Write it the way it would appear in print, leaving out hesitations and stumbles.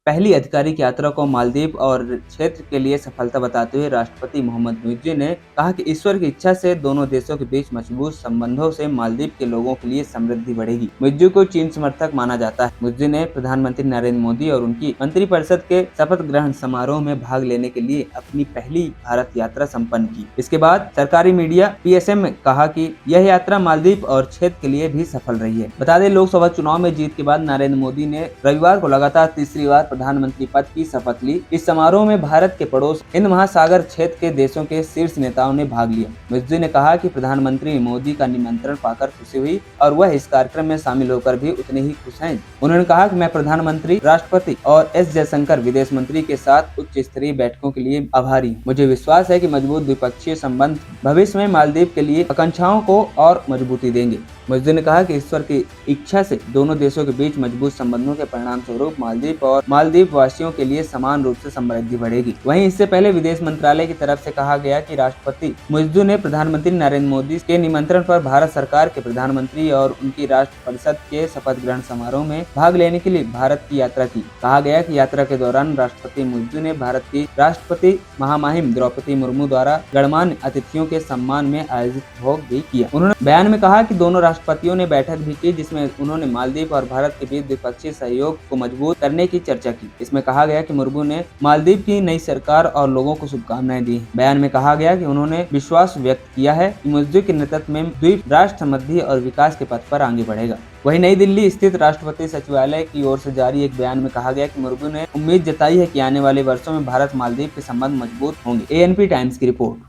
पहली आधिकारिक यात्रा को मालदीव और क्षेत्र के लिए सफलता बताते हुए राष्ट्रपति मोहम्मद मुइज़्ज़ी ने कहा कि ईश्वर की इच्छा से दोनों देशों के बीच मजबूत संबंधों से मालदीव के लोगों के लिए समृद्धि बढ़ेगी। मुइज़्ज़ी को चीन समर्थक माना जाता है। मुइज़्ज़ी ने प्रधानमंत्री नरेंद्र मोदी और उनकी मंत्रिपरिषद के शपथ ग्रहण समारोह में भाग लेने के लिए अपनी पहली भारत यात्रा संपन्न की। इसके बाद सरकारी मीडिया PSM में कहा कि यह यात्रा मालदीव और क्षेत्र के लिए भी सफल रही है। बता दें, लोकसभा चुनाव में जीत के बाद नरेंद्र मोदी ने रविवार को लगातार तीसरी बार प्रधानमंत्री पद की शपथ ली। इस समारोह में भारत के पड़ोस हिंद महासागर क्षेत्र के देशों के शीर्ष नेताओं ने भाग लिया। मुइज़्ज़ी ने कहा कि प्रधानमंत्री मोदी का निमंत्रण पाकर खुशी हुई और वह इस कार्यक्रम में शामिल होकर भी उतने ही खुश हैं। उन्होंने कहा कि मैं प्रधानमंत्री, राष्ट्रपति और S जयशंकर विदेश मंत्री के साथ उच्च स्तरीय बैठकों के लिए आभारी हूँ। मुझे विश्वास है कि मजबूत द्विपक्षीय संबंध भविष्य में मालदीव के लिए आकांक्षाओं को और मजबूती देंगे। मुइज़्ज़ी ने कहा कि ईश्वर की इच्छा से दोनों देशों के बीच मजबूत संबंधों के परिणाम स्वरूप मालदीव और मालदीव वासियों के लिए समान रूप से समृद्धि बढ़ेगी। वहीं इससे पहले विदेश मंत्रालय की तरफ से कहा गया कि राष्ट्रपति मुइज़्ज़ी ने प्रधानमंत्री नरेंद्र मोदी के निमंत्रण पर भारत सरकार के प्रधानमंत्री और उनकी राष्ट्र परिषद के शपथ ग्रहण समारोह में भाग लेने के लिए भारत की यात्रा की। कहा गया कि यात्रा के दौरान राष्ट्रपति मुइज़्ज़ी ने भारत की राष्ट्रपति महामहिम द्रौपदी मुर्मू द्वारा गणमान्य अतिथियों के सम्मान में आयोजित भोग भी किया। उन्होंने बयान में कहा कि दोनों राष्ट्रपतियों ने बैठक भी की, जिसमें उन्होंने मालदीव और भारत के बीच द्विपक्षीय सहयोग को मजबूत करने की चर्चा की। इसमें कहा गया कि मुर्मू ने मालदीव की नई सरकार और लोगों को शुभकामनाएं दी। बयान में कहा गया कि उन्होंने विश्वास व्यक्त किया है कि मुइज़्ज़ी के नेतृत्व में द्वीप राष्ट्र समृद्धि और विकास के पथ पर आगे बढ़ेगा। वहीं नई दिल्ली स्थित राष्ट्रपति सचिवालय की ओर से जारी एक बयान में कहा गया कि मुर्मू ने उम्मीद जताई है कि आने वाले वर्षों में भारत मालदीव के संबंध मजबूत होंगे। ANP टाइम्स की रिपोर्ट।